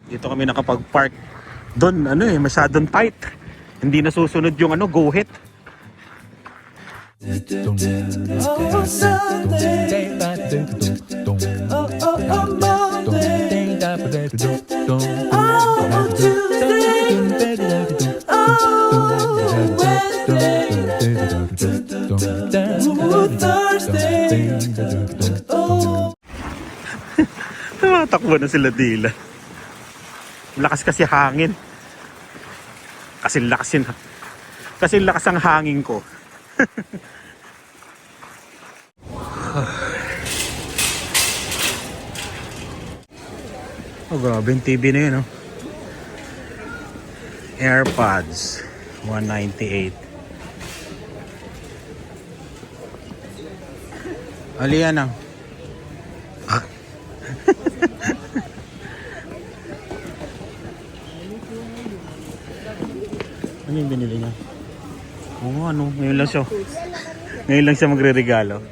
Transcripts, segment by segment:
Dito kami nakapag-park. Doon, masyadong tight. Hindi nasusunod yung guhit. Tumatakbo na sila Dila. Lakas kasi hangin. Kasi lakas ang hangin ko. Oh, grabe yung TV na yun, oh. AirPods, $198. Aliyan ang. Ano yung binili niya? Oo, ngayon lang siya magre-regalo.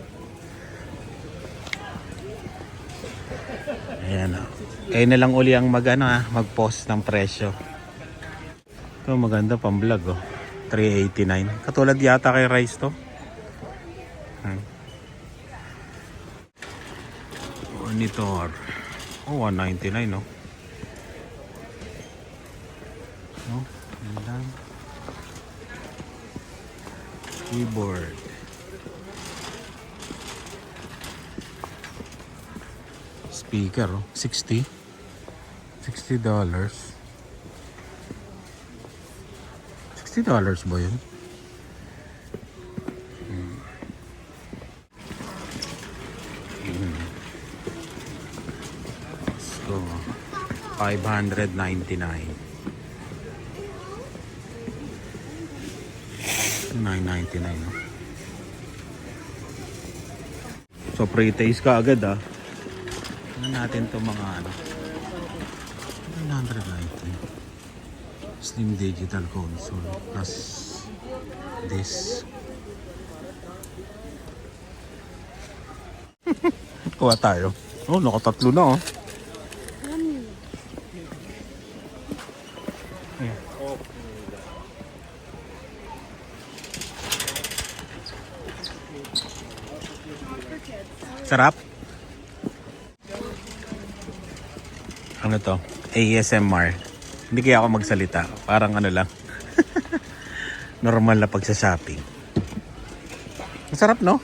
Ayan, oh. Kayo na lang uli ang mag-post ng presyo. Ito maganda pang vlog, oh. $389. Katulad yata kay Rice to. Monitor. Oh, $199, no? No? Ayan. Keyboard. Speaker, oh. $60 $60 ba yun? So, $599. $999, no? So, pre-taste ka agad, ah. Ano natin to mga $990. Slim digital console plus this. Kuha tayo. Oh, nakatatlo na, oh. Sarap. Ano to? ASMR. Hindi kaya ako magsalita. Parang lang. Normal na pagsa-shopping. Masarap, no?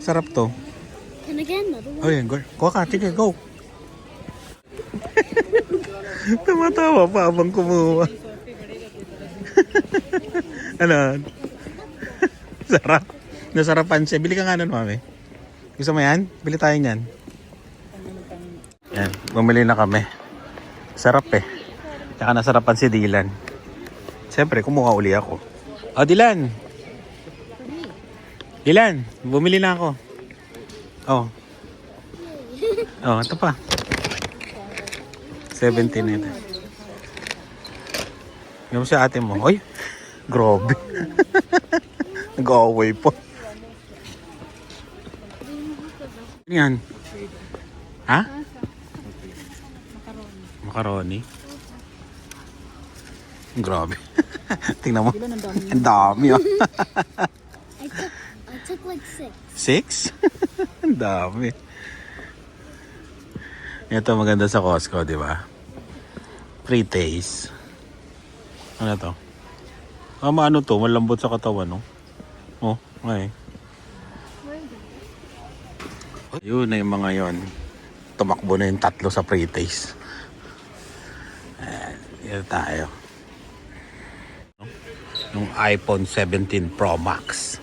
Sarap to. And again, another one. Oh, yan. Kuha ka. Sige, go. Tumatawa pa habang kumuha. Ano? Sarap. Nasarapan siya. Bili ka nga nun, mami. Gusto mo yan? Bili tayo yan. Yan. Bumili na kami. Sarap eh. Tsaka nasarapan si Dylan. Siyempre, kumuha uli ako. Oh, Dylan! Dylan! Bumili na ako. Oh. Oh, ito pa. 17 ito. Yung sa ate mo. Oy! Grabe. Nag-away po. Ano yan? Ha? Macaroni. Grabe. Tingnan mo. Ang dami, oh. I took like 6? 6. Ang dami. Ito maganda sa Costco, di ba? Pre-taste. Ano to? Ano to? Malambot sa katawan, no? Oh, okay. Yun na yung mga yon. Tumakbo na yung 3 sa pre-taste. Dito tayo. Yung iPhone 17 Pro Max.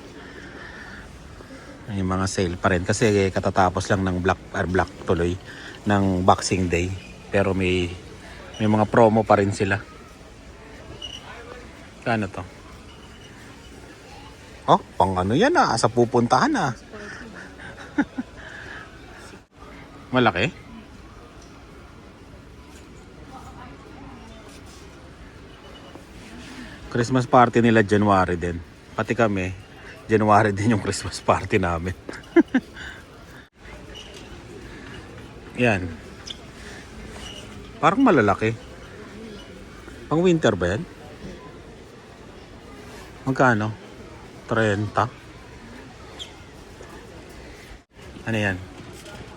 Yung mga sale pa rin. Kasi katatapos lang ng Black tuloy. Ng Boxing Day. Pero may mga promo pa rin sila. Kano to? Oh, pang yan sa pupuntahan Malaki? Christmas party nila January din. Pati kami, January din yung Christmas party namin. Yan. Parang malalaki. Pang winter ba yan? Magkano? 30. Ano yan?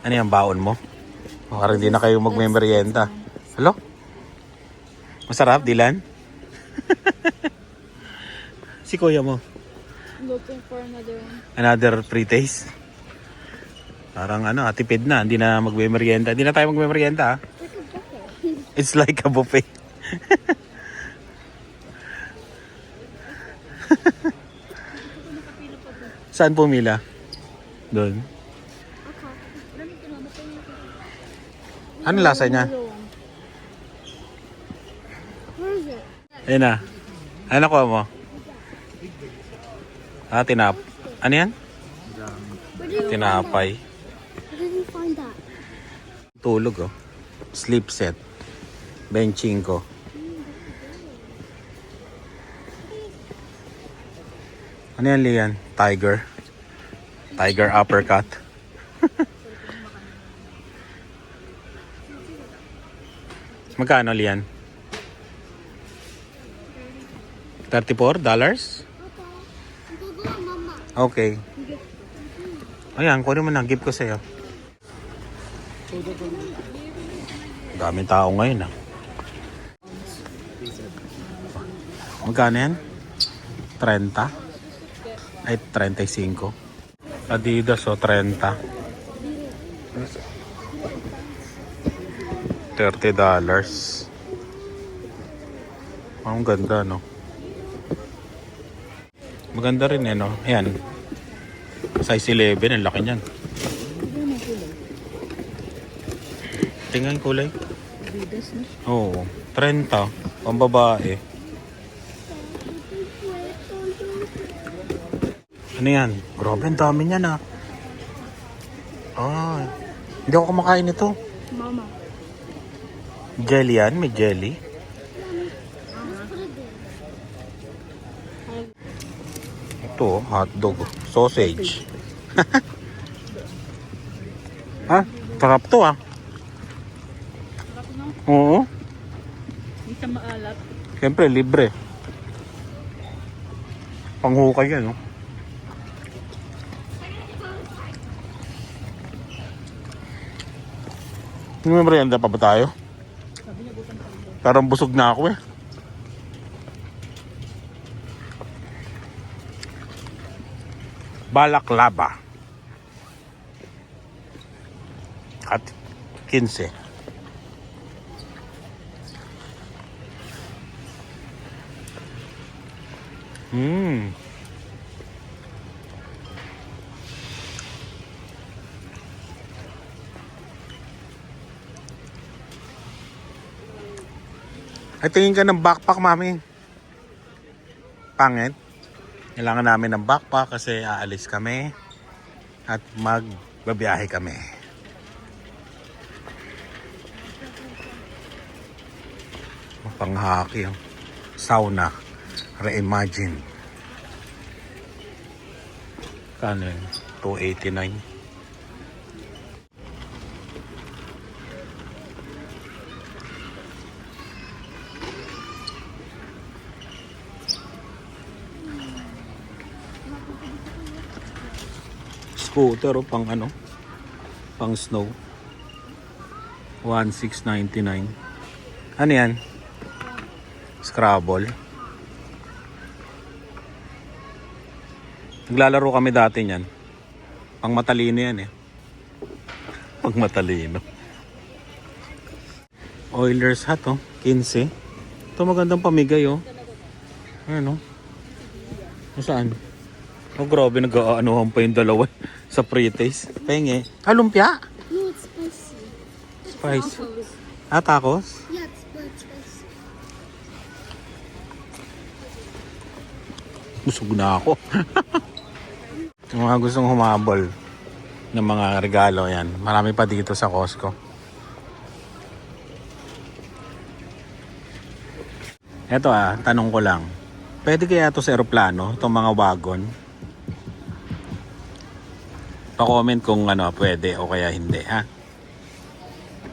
Ano yan, baon mo? Parang hindi na kayo magme-merienda. Hello? Masarap, Dylan? Si kuya mo. Looking for another one. Another pre-taste. Parang ano, tipid na. Hindi na magme-merienda. Hindi na tayo magme-merienda. Like a buffet. It's like a buffet. Saan pumila? Doon. Ano lasa niya? Where is it? Ayun na. Ano nakuha mo? Ano yan? Where did you Tinapay. Where did you find that? Tulog oh. Sleep set. Benching ko. Ano yan, Lian? Tiger. Tiger uppercut. Magkano, Lian? $34? Go, Mama. Okay. Ayan, kunin mo na. Give ko sa'yo. Daming tao ngayon ah. Magkano yan? 30? Ay, 35. Adidas o 30. $30. Ang ganda, no? Maganda rin eh, no? Ayan. Size 11, ang laki niyan. Tingnan yung kulay. Adidas na. Oo, 30. Pambabae. Ano yan? Grabe, ang dami niyan ah. Ah, hindi ako kumakain nito. Mama. Jelly yan, may jelly. Ito, hotdog. Sausage. Ha? Sarap to ah. Oo. Hindi siya maalat. Siyempre, libre. Panghukay yan, no? May merienda pa ba tayo? Parang busog na ako eh. Balaklava. At 15. Ay, tingin ka ng backpack, mami. Pangit. Kailangan namin ng backpack kasi aalis kami at magbabiyahe kami. Panghaki. Sauna. Reimagine. Kano yun? $289. Scooter o pang ano? Pang snow. 1699. Ano yan? Scrabble. Naglalaro kami dati niyan. Pang matalino yan eh. Pang matalino. Oilers hat oh. 15. Ito magandang pamigay oh. Ano? Saan? Oh grabe, nag-aanuhan pa yung dalawa sa pre-taste. Penge. Lumpia? No, it's spicy. Spice. Tacos. Tacos? Yeah, it's spicy. Busog na ako. Yung mga gustong humabol ng mga regalo yan. Marami pa dito sa Costco. Eto tanong ko lang. Pwede kaya to sa aeroplano, itong mga wagon? Pa-comment kung pwede o kaya hindi, ha?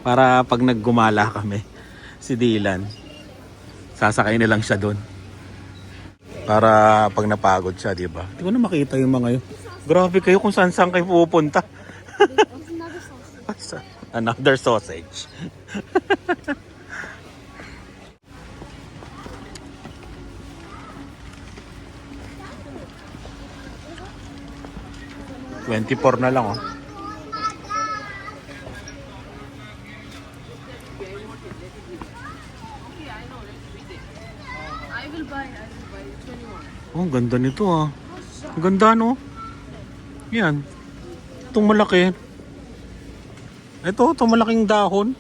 Para pag naggumala kami, Si Dylan. Sasakay na lang siya doon. Para pag napagod siya, di ba? Hindi ko na makita yung mga yun. Grabe kayo kung saan kayo pupunta. Another sausage. $24 na lang, oh. Oh, ang ganda nito, ah. Ang ganda, no? Yan. Itong malaki. Itong malaking dahon.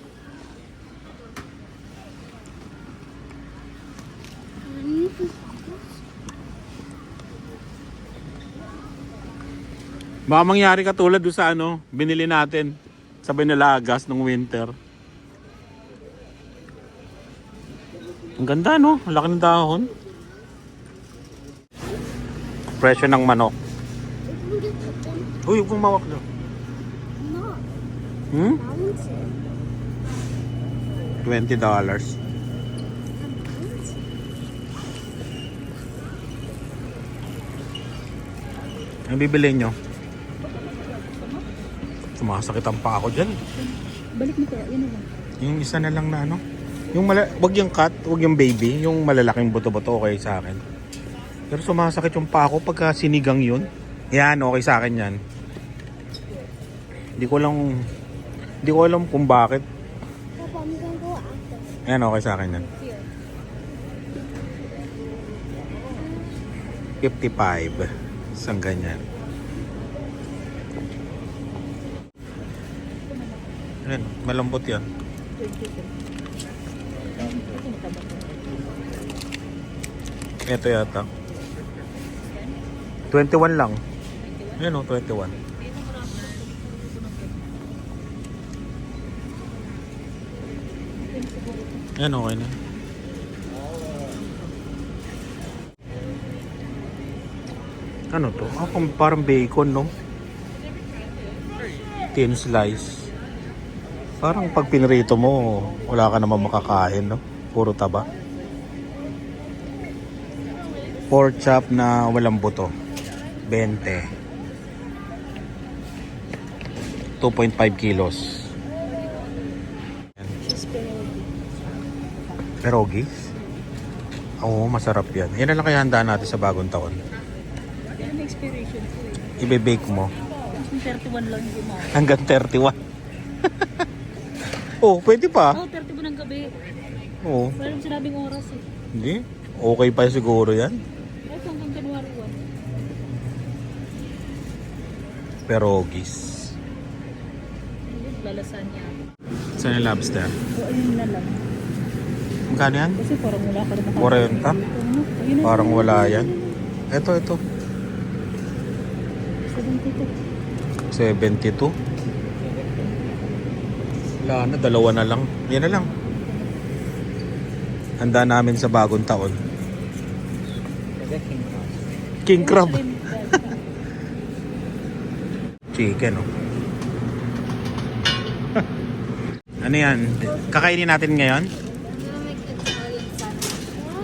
Baka mangyari katulad doon sa binili natin sa Benalagas nung winter. Ang ganda, no? Ang laki ng dahon. Presyo ng manok. Uy, huwag mong mawak doon. Hmm? $20. Ang bibili nyo? Sumasakit ang paa ko dyan. Balik mo kaya, yun lang. Yung isa na lang na yung wag yung cat, wag yung baby. Yung malalaking buto-buto okay sa akin. Pero sumasakit yung paa ko pagka sinigang yun. Yan, okay sa akin yan. Hindi ko alam kung bakit. Yan, okay sa akin yan. 55. Isang ganyan. Yan, malambot yan. Ito yata. 21 lang. Yan, 21. Yan, okay na. Ano to? Parang bacon, no? Thin slice. Parang pag pinrito mo, wala ka naman makakain, no? Puro taba. Pork chop na walang buto. 20. 2.5 kilos. Pierogies? Oo, masarap yan. Yan na lang kaya handaan natin sa bagong taon. Yan ang expiration ko eh. Ibe-bake mo. 31 lang yung mo. Hanggang 31. Oh, pwede pa. 31 ng gabi. Oo. Wala naman sinabing oras eh. Hindi. Okay pa siguro yan. Ito hanggang January 1. Pierogies. Lalasan niya. Saan yung lobster? O ayun na lang. Magkano yan? Kasi parang wala ka rin 40? Parang wala yan. Ito. 72. Wala na, dalawa na lang. Yan na lang. Handa namin sa bagong taon. King crab. Chicken, oh. Ano yan? Kakainin natin ngayon?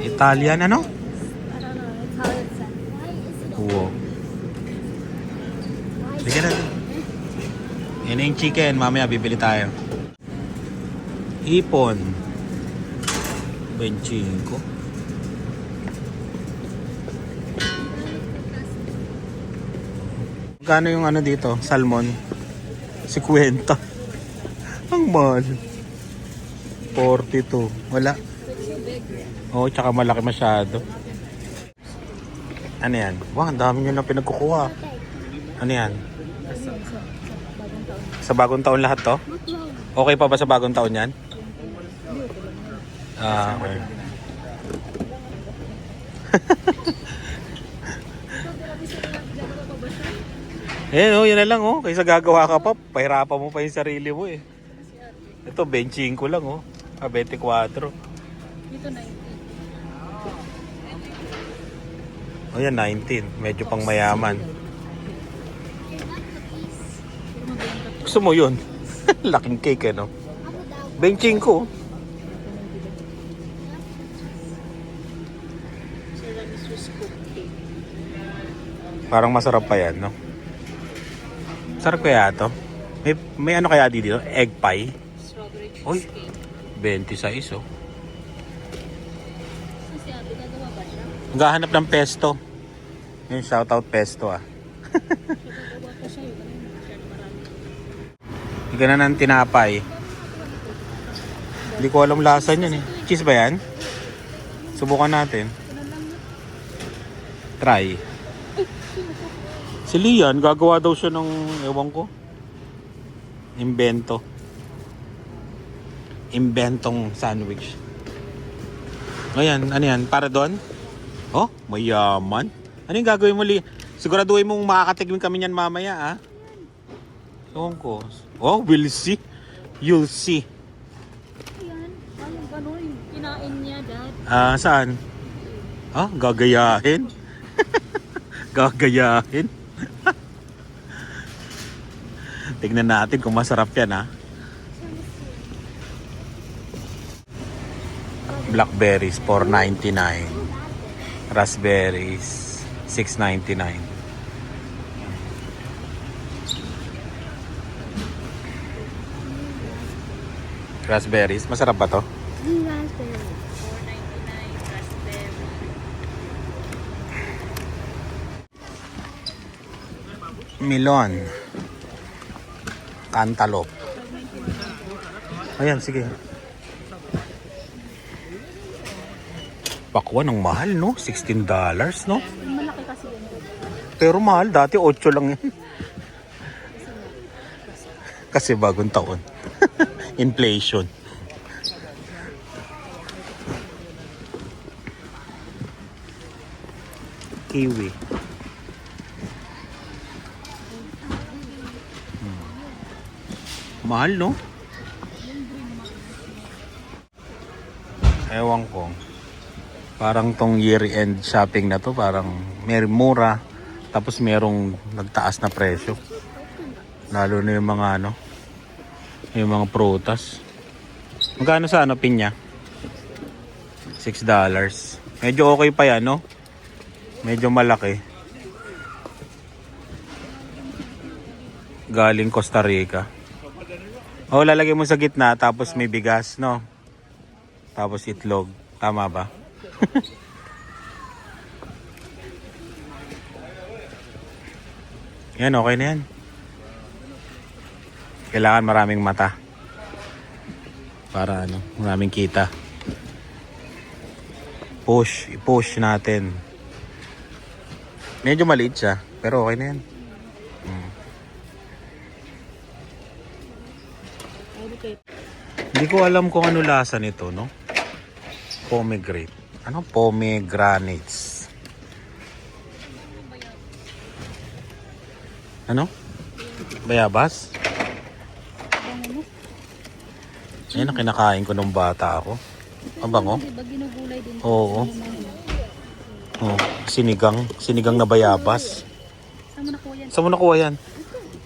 Italian, ano? I don't know, Italian sandwich. Oo. Bigyan natin. Yan na yung chicken. Mamaya bibili tayo. Ipon. 25. Magkano yung dito? Salmon? 50. Ang mahal. 42. Wala. Oo, tsaka malaki masyado. Ano yan? Wow, ang dami nyo na pinagkukuha. Ano yan? Sa bagong taon lahat to? Okay pa ba sa bagong taon yan? Ah, okay. Ayan, yan na lang, kaysa gagawa ka pa, pahirapan mo pa yung sarili mo eh. Ito, 25 lang, 24. Dito 19. O yan, 19. Medyo pang mayaman. Gusto mo yun? Laking cake, 25. Swiss cookie. Parang masarap pa yan, no? Sarap kaya to? May ano kaya dito? Egg pie? Strawberry Uy. cheesecake. 26, oh. Kasi abi, gagawa ba siya? Naghahanap ng pesto. Yung shoutout pesto, ah. Siya gagawa pa siya. Yung ano, masyado marami. Hindi ka na ng tinapay. Hindi ko alam lasa niyan, eh. Cheese ba yan? Subukan natin. Try. Si Lian, gagawa daw siya ng, ewan ko, inventong sandwich. Ayan, ano yan? Para doon? Oh, mayaman. Ano yung gagawin mo, Lian? Siguraduhin mong makakatigmin kami niyan mamaya, ah. Ewan ko. Oh, we'll see. You'll see. Ayan. Anong gano'n? Kinain niya, Dad. Ah, saan? Ah, gagayahin. Gagayahin. Tignan natin kung masarap yan, ha. Blackberries, $4.99. Raspberries, $6.99. Raspberries, masarap ba to? Raspberry. $4.99 raspberry. Melon. Cantaloupe. Ayan, sige. Pakwan, ang mahal, no? $16, no? Malaki kasi yan. Pero mahal, dati 8 lang yan. Kasi bagong taon. Inflation. Kiwi. Mahal, no? Ewan ko. Parang tong year-end shopping na to, parang may mura. Tapos merong nagtaas na presyo. Lalo na yung mga ano, yung mga prutas. Magkano sa ano, pinya? $6. Medyo okay pa yan, no? Medyo malaki. Galing Costa Rica. Oh, lalagay mo sa gitna, tapos may bigas, no? Tapos itlog. Tama ba? Yan, okay na yan. Kailangan maraming mata. Para ano, maraming kita. I-push natin. Medyo maliit siya, pero okay na yan. Hindi ko alam kung ano lasa nito, no? Pomegranate. Ano? Pomegranates. Ano? Bayabas? Ayan ang kinakain ko nung bata ako. Ang bango? Diba ginugulay din? Oo. Oh, sinigang na bayabas. Saan mo nakuha yan? Saan mo nakuha yan?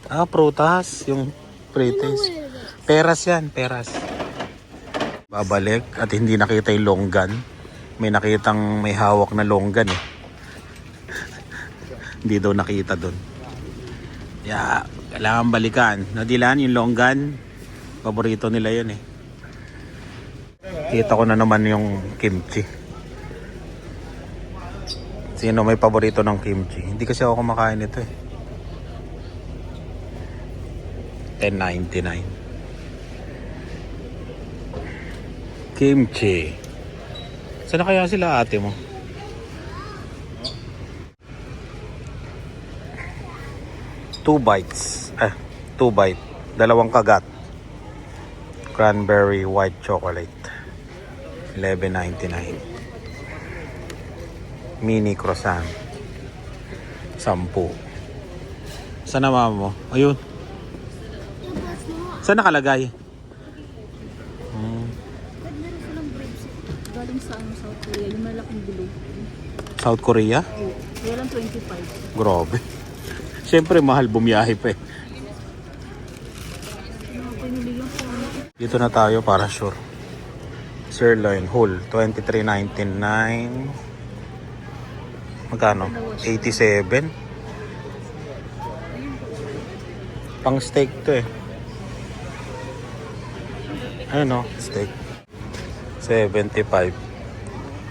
Ah, prutas. Yung pritis. Peras yan, peras. Babalik at hindi nakita yung longgan. May nakitang may hawak na longgan, eh. Hindi daw nakita doon. Yeah, kailangan balikan. Nadilan yung longgan. Paborito nila yun, eh. Kita ko na naman yung kimchi. Sino may paborito ng kimchi? Hindi kasi ako kumakain nito, eh. $10.99. Kimchi. Saan na kaya sila ate mo? Two bites. 2 bite. 2 kagat. Cranberry white chocolate. $11.99. Mini croissant. 10. Saan na mama mo? Ayun. Saan nakalagay? Meron silang grapes. Galing sa South Korea. Yung malaking bilog. South Korea? Oo. Kaya lang 25. Grabe. Siyempre mahal bumiyahe pa, eh. Pinili yung phone. Dito na tayo para sure. Sirloin whole, $23.99. Magkano? 87. Pang steak to eh. Ayun o, steak. 75.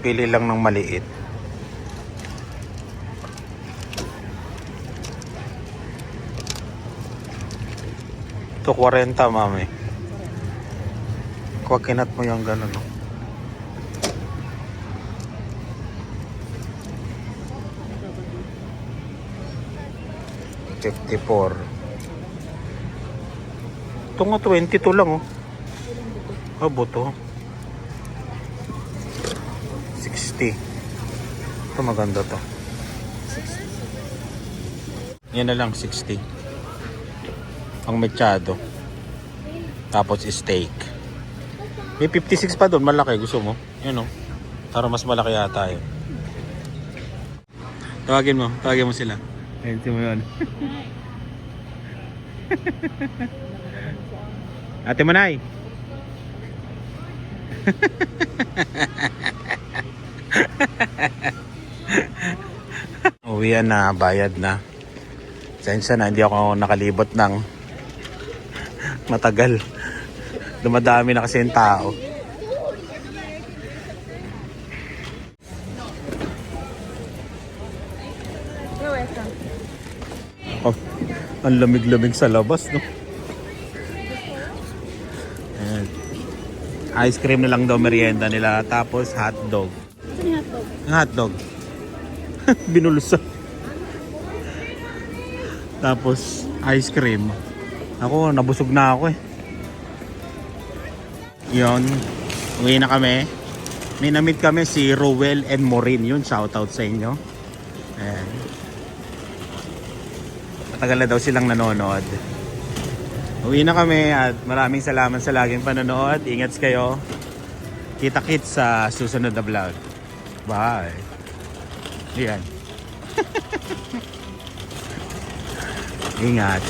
Pili lang ng maliit. Ito 40, mami. Huwag kinat mo yung gano'n, no? $54. Ito nga 22 lang, oh. Ah, buto. 60. Ito maganda to. Yan na lang, 60. Ang mechado. Tapos steak. May 56 pa doon, malaki. Gusto mo? Yun, oh. Para mas malaki yata yun. Tawagin mo sila. Ayun, mo yun. Ate Manay. Uwian na, bayad na. Sensya na, hindi ako nakalibot ng matagal. Dumadami na kasi yung tao. You're welcome. Oh, ang lamig-lamig sa labas, no? Ayan. Ice cream na lang daw merienda nila. Tapos hotdog. Saan yung hotdog? Ang hotdog. Binulusan. Tapos ice cream. Ako, nabusog na ako eh. Yun. Uwi na kami. May na-meet kami si Rowell and Maureen. Yun, shoutout sa inyo. Ayan. Matagal na daw silang nanonood. Uwi na kami at maraming salamat sa laging panonood. Ingat kayo. Kita-kits sa susunod na vlog. Bye. Yan. Ingat.